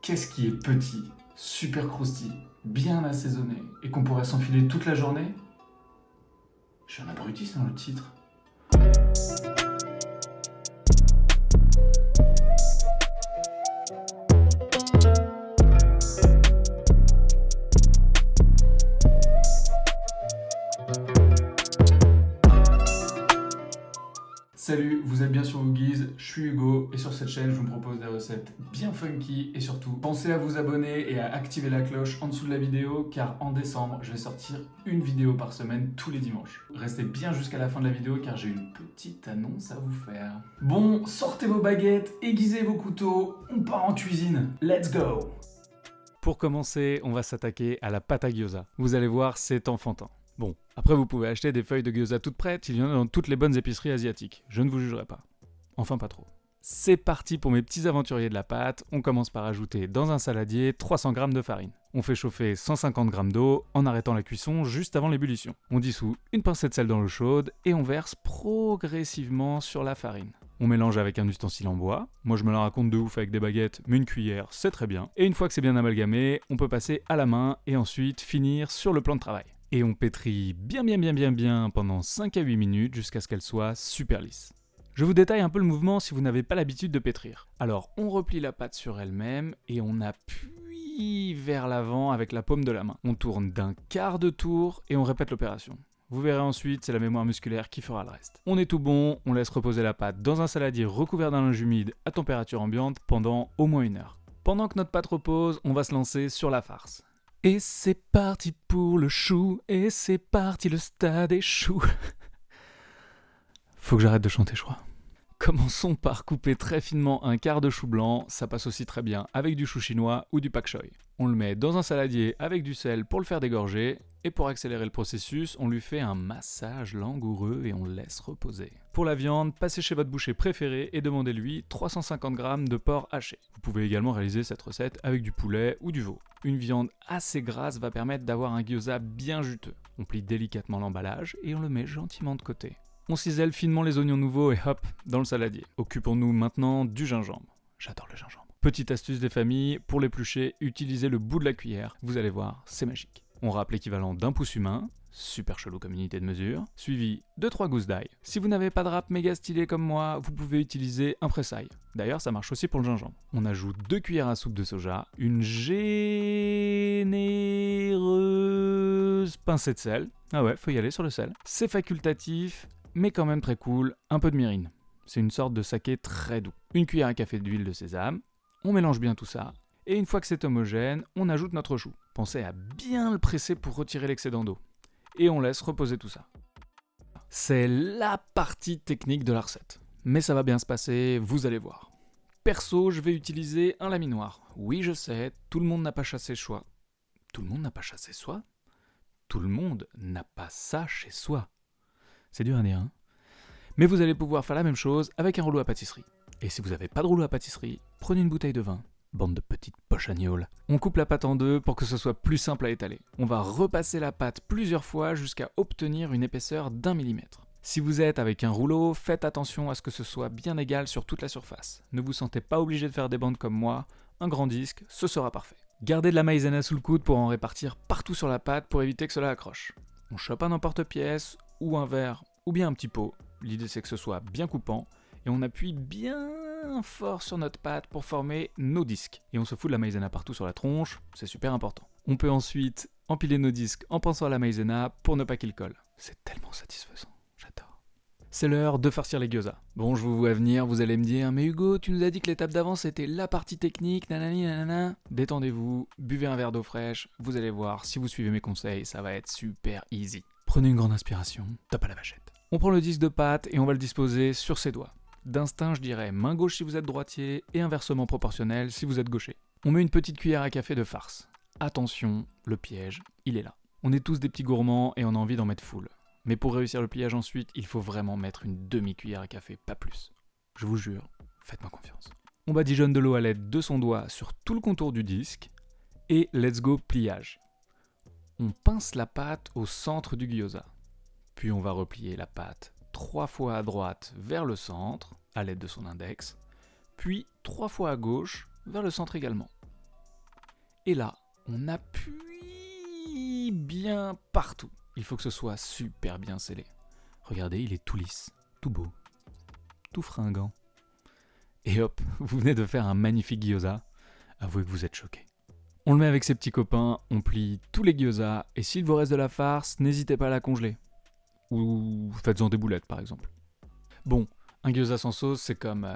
Qu'est-ce qui est petit, super croustillant, bien assaisonné et qu'on pourrait s'enfiler toute la journée? Je suis un abruti dans le titre. Salut, vous êtes bien sur Hoogies, je suis Hugo et sur cette chaîne je vous propose des recettes bien funky et surtout pensez à vous abonner et à activer la cloche en dessous de la vidéo car en décembre je vais sortir une vidéo par semaine tous les dimanches. Restez bien jusqu'à la fin de la vidéo car j'ai une petite annonce à vous faire. Bon, sortez vos baguettes, aiguisez vos couteaux, on part en cuisine, let's go! Pour commencer, on va s'attaquer à la pâte à gyoza. Vous allez voir, c'est enfantin. Bon, après vous pouvez acheter des feuilles de gyoza toutes prêtes, il y en a dans toutes les bonnes épiceries asiatiques. Je ne vous jugerai pas. Enfin pas trop. C'est parti pour mes petits aventuriers de la pâte. On commence par ajouter dans un saladier 300 g de farine. On fait chauffer 150 g d'eau en arrêtant la cuisson juste avant l'ébullition. On dissout une pincée de sel dans l'eau chaude et on verse progressivement sur la farine. On mélange avec un ustensile en bois. Moi je me la raconte de ouf avec des baguettes, mais une cuillère c'est très bien. Et une fois que c'est bien amalgamé, on peut passer à la main et ensuite finir sur le plan de travail. Et on pétrit bien pendant 5 à 8 minutes jusqu'à ce qu'elle soit super lisse. Je vous détaille un peu le mouvement si vous n'avez pas l'habitude de pétrir. Alors on replie la pâte sur elle-même et on appuie vers l'avant avec la paume de la main. On tourne d'un quart de tour et on répète l'opération. Vous verrez ensuite, c'est la mémoire musculaire qui fera le reste. On est tout bon, on laisse reposer la pâte dans un saladier recouvert d'un linge humide à température ambiante pendant au moins 1 heure. Pendant que notre pâte repose, on va se lancer sur la farce. Et c'est parti pour le chou, et c'est parti le stade des choux. Faut que j'arrête de chanter, je crois. Commençons par couper très finement un quart de chou blanc, ça passe aussi très bien avec du chou chinois ou du pak choy. On le met dans un saladier avec du sel pour le faire dégorger, et pour accélérer le processus, on lui fait un massage langoureux et on le laisse reposer. Pour la viande, passez chez votre boucher préféré et demandez-lui 350 g de porc haché. Vous pouvez également réaliser cette recette avec du poulet ou du veau. Une viande assez grasse va permettre d'avoir un gyoza bien juteux. On plie délicatement l'emballage et on le met gentiment de côté. On cisèle finement les oignons nouveaux et hop, dans le saladier. Occupons-nous maintenant du gingembre. J'adore le gingembre. Petite astuce des familles, pour l'éplucher, utilisez le bout de la cuillère. Vous allez voir, c'est magique. On râpe l'équivalent d'un pouce humain, super chelou comme unité de mesure, suivi de 3 gousses d'ail. Si vous n'avez pas de râpe méga stylé comme moi, vous pouvez utiliser un pressail. D'ailleurs, ça marche aussi pour le gingembre. On ajoute 2 cuillères à soupe de soja, une généreuse pincée de sel. Ah ouais, faut y aller sur le sel. C'est facultatif, mais quand même très cool, un peu de myrrhine. C'est une sorte de saké très doux. Une cuillère à café d'huile de sésame. On mélange bien tout ça. Et une fois que c'est homogène, on ajoute notre chou. Pensez à bien le presser pour retirer l'excédent d'eau. Et on laisse reposer tout ça. C'est la partie technique de la recette. Mais ça va bien se passer, vous allez voir. Perso, je vais utiliser un laminoir. Oui, je sais, tout le monde n'a pas chassé soi. Tout le monde n'a pas chassé soi? Tout le monde n'a pas ça chez soi. C'est dur à dire, hein? Mais vous allez pouvoir faire la même chose avec un rouleau à pâtisserie. Et si vous n'avez pas de rouleau à pâtisserie, prenez une bouteille de vin. Bande de petites poches agnoles. On coupe la pâte en deux pour que ce soit plus simple à étaler. On va repasser la pâte plusieurs fois jusqu'à obtenir une épaisseur d'1 millimètre. Si vous êtes avec un rouleau, faites attention à ce que ce soit bien égal sur toute la surface. Ne vous sentez pas obligé de faire des bandes comme moi, un grand disque, ce sera parfait. Gardez de la maïzena sous le coude pour en répartir partout sur la pâte pour éviter que cela accroche. On chope un emporte-pièce, ou un verre, ou bien un petit pot. L'idée c'est que ce soit bien coupant, et on appuie bien fort sur notre pâte pour former nos disques. Et on se fout de la maïzena partout sur la tronche, c'est super important. On peut ensuite empiler nos disques en pensant à la maïzena pour ne pas qu'ils collent. C'est tellement satisfaisant, j'adore. C'est l'heure de farcir les gyoza. Bon, je vous vois venir, vous allez me dire « Mais Hugo, tu nous as dit que l'étape d'avant c'était la partie technique, nanani nanana ». Détendez-vous, buvez un verre d'eau fraîche, vous allez voir, si vous suivez mes conseils, ça va être super easy. Prenez une grande inspiration, top à la vachette. On prend le disque de pâte et on va le disposer sur ses doigts. D'instinct, je dirais main gauche si vous êtes droitier et inversement proportionnel si vous êtes gaucher. On met une petite cuillère à café de farce. Attention, le piège, il est là. On est tous des petits gourmands et on a envie d'en mettre full. Mais pour réussir le pliage ensuite, il faut vraiment mettre une demi-cuillère à café, pas plus. Je vous jure, faites-moi confiance. On badigeonne de l'eau à l'aide de son doigt sur tout le contour du disque et let's go pliage. On pince la pâte au centre du gyoza. Puis on va replier la pâte 3 fois à droite vers le centre, à l'aide de son index, puis 3 fois à gauche vers le centre également. Et là, on appuie bien partout. Il faut que ce soit super bien scellé. Regardez, il est tout lisse, tout beau, tout fringant. Et hop, vous venez de faire un magnifique gyoza. Avouez que vous êtes choqués. On le met avec ses petits copains, on plie tous les gyozas, et s'il vous reste de la farce, n'hésitez pas à la congeler. Ou faites-en des boulettes par exemple. Bon, un gyoza sans sauce, c'est comme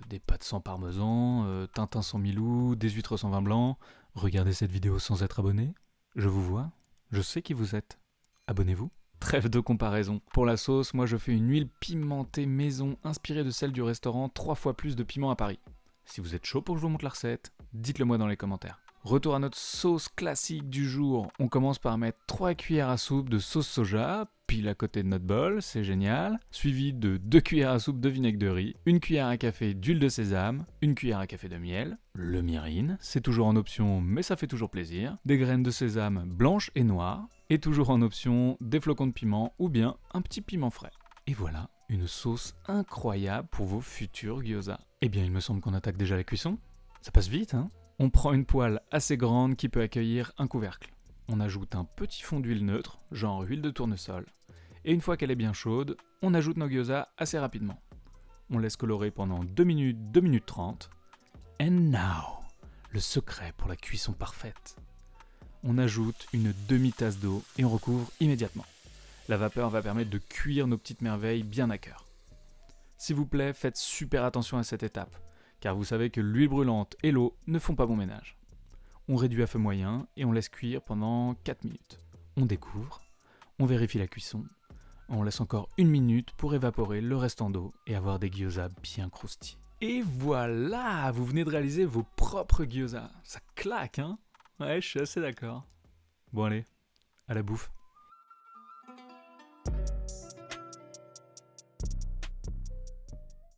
des pâtes sans parmesan, Tintin sans Milou, des huîtres sans vin blanc. Regardez cette vidéo sans être abonné. Je vous vois, je sais qui vous êtes. Abonnez-vous. Trêve de comparaison. Pour la sauce, moi je fais une huile pimentée maison inspirée de celle du restaurant 3 fois plus de piment à Paris. Si vous êtes chaud pour que je vous montre la recette, dites-le moi dans les commentaires. Retour à notre sauce classique du jour. On commence par mettre 3 cuillères à soupe de sauce soja, pile à côté de notre bol, c'est génial. Suivi de 2 cuillères à soupe de vinaigre de riz, 1 cuillère à café d'huile de sésame, 1 cuillère à café de miel, le mirin, c'est toujours en option mais ça fait toujours plaisir, des graines de sésame blanches et noires, et toujours en option des flocons de piment ou bien un petit piment frais. Et voilà, une sauce incroyable pour vos futurs gyoza. Eh bien, il me semble qu'on attaque déjà la cuisson. Ça passe vite, hein? On prend une poêle assez grande qui peut accueillir un couvercle. On ajoute un petit fond d'huile neutre, genre huile de tournesol. Et une fois qu'elle est bien chaude, on ajoute nos gyoza assez rapidement. On laisse colorer pendant 2 minutes, 2 minutes 30. And now, le secret pour la cuisson parfaite. On ajoute une demi-tasse d'eau et on recouvre immédiatement. La vapeur va permettre de cuire nos petites merveilles bien à cœur. S'il vous plaît, faites super attention à cette étape, car vous savez que l'huile brûlante et l'eau ne font pas bon ménage. On réduit à feu moyen et on laisse cuire pendant 4 minutes. On découvre, on vérifie la cuisson, on laisse encore 1 minute pour évaporer le restant d'eau et avoir des gyoza bien croustillants. Et voilà, vous venez de réaliser vos propres gyoza. Ça claque, hein? Ouais, je suis assez d'accord. Bon allez, à la bouffe.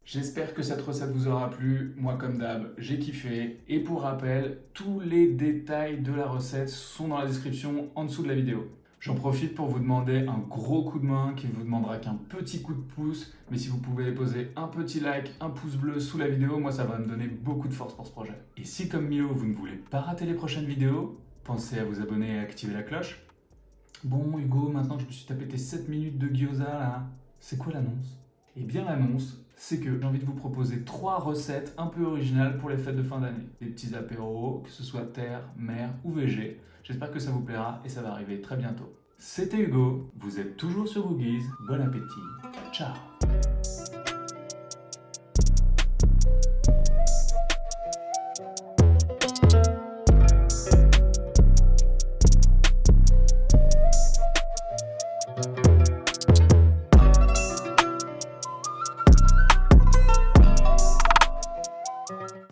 J'espère que cette recette vous aura plu. Moi, comme d'hab, j'ai kiffé. Et pour rappel, tous les détails de la recette sont dans la description en dessous de la vidéo. J'en profite pour vous demander un gros coup de main qui ne vous demandera qu'un petit coup de pouce. Mais si vous pouvez poser un petit like, un pouce bleu sous la vidéo, moi ça va me donner beaucoup de force pour ce projet. Et si comme Milo, vous ne voulez pas rater les prochaines vidéos, pensez à vous abonner et à activer la cloche. Bon Hugo, maintenant que je me suis tapé tes 7 minutes de gyoza là, c'est quoi l'annonce? Eh bien l'annonce, c'est que j'ai envie de vous proposer 3 recettes un peu originales pour les fêtes de fin d'année. Des petits apéros, que ce soit terre, mer ou végé. J'espère que ça vous plaira et ça va arriver très bientôt. C'était Hugo, vous êtes toujours sur Woogies, bon appétit, ciao!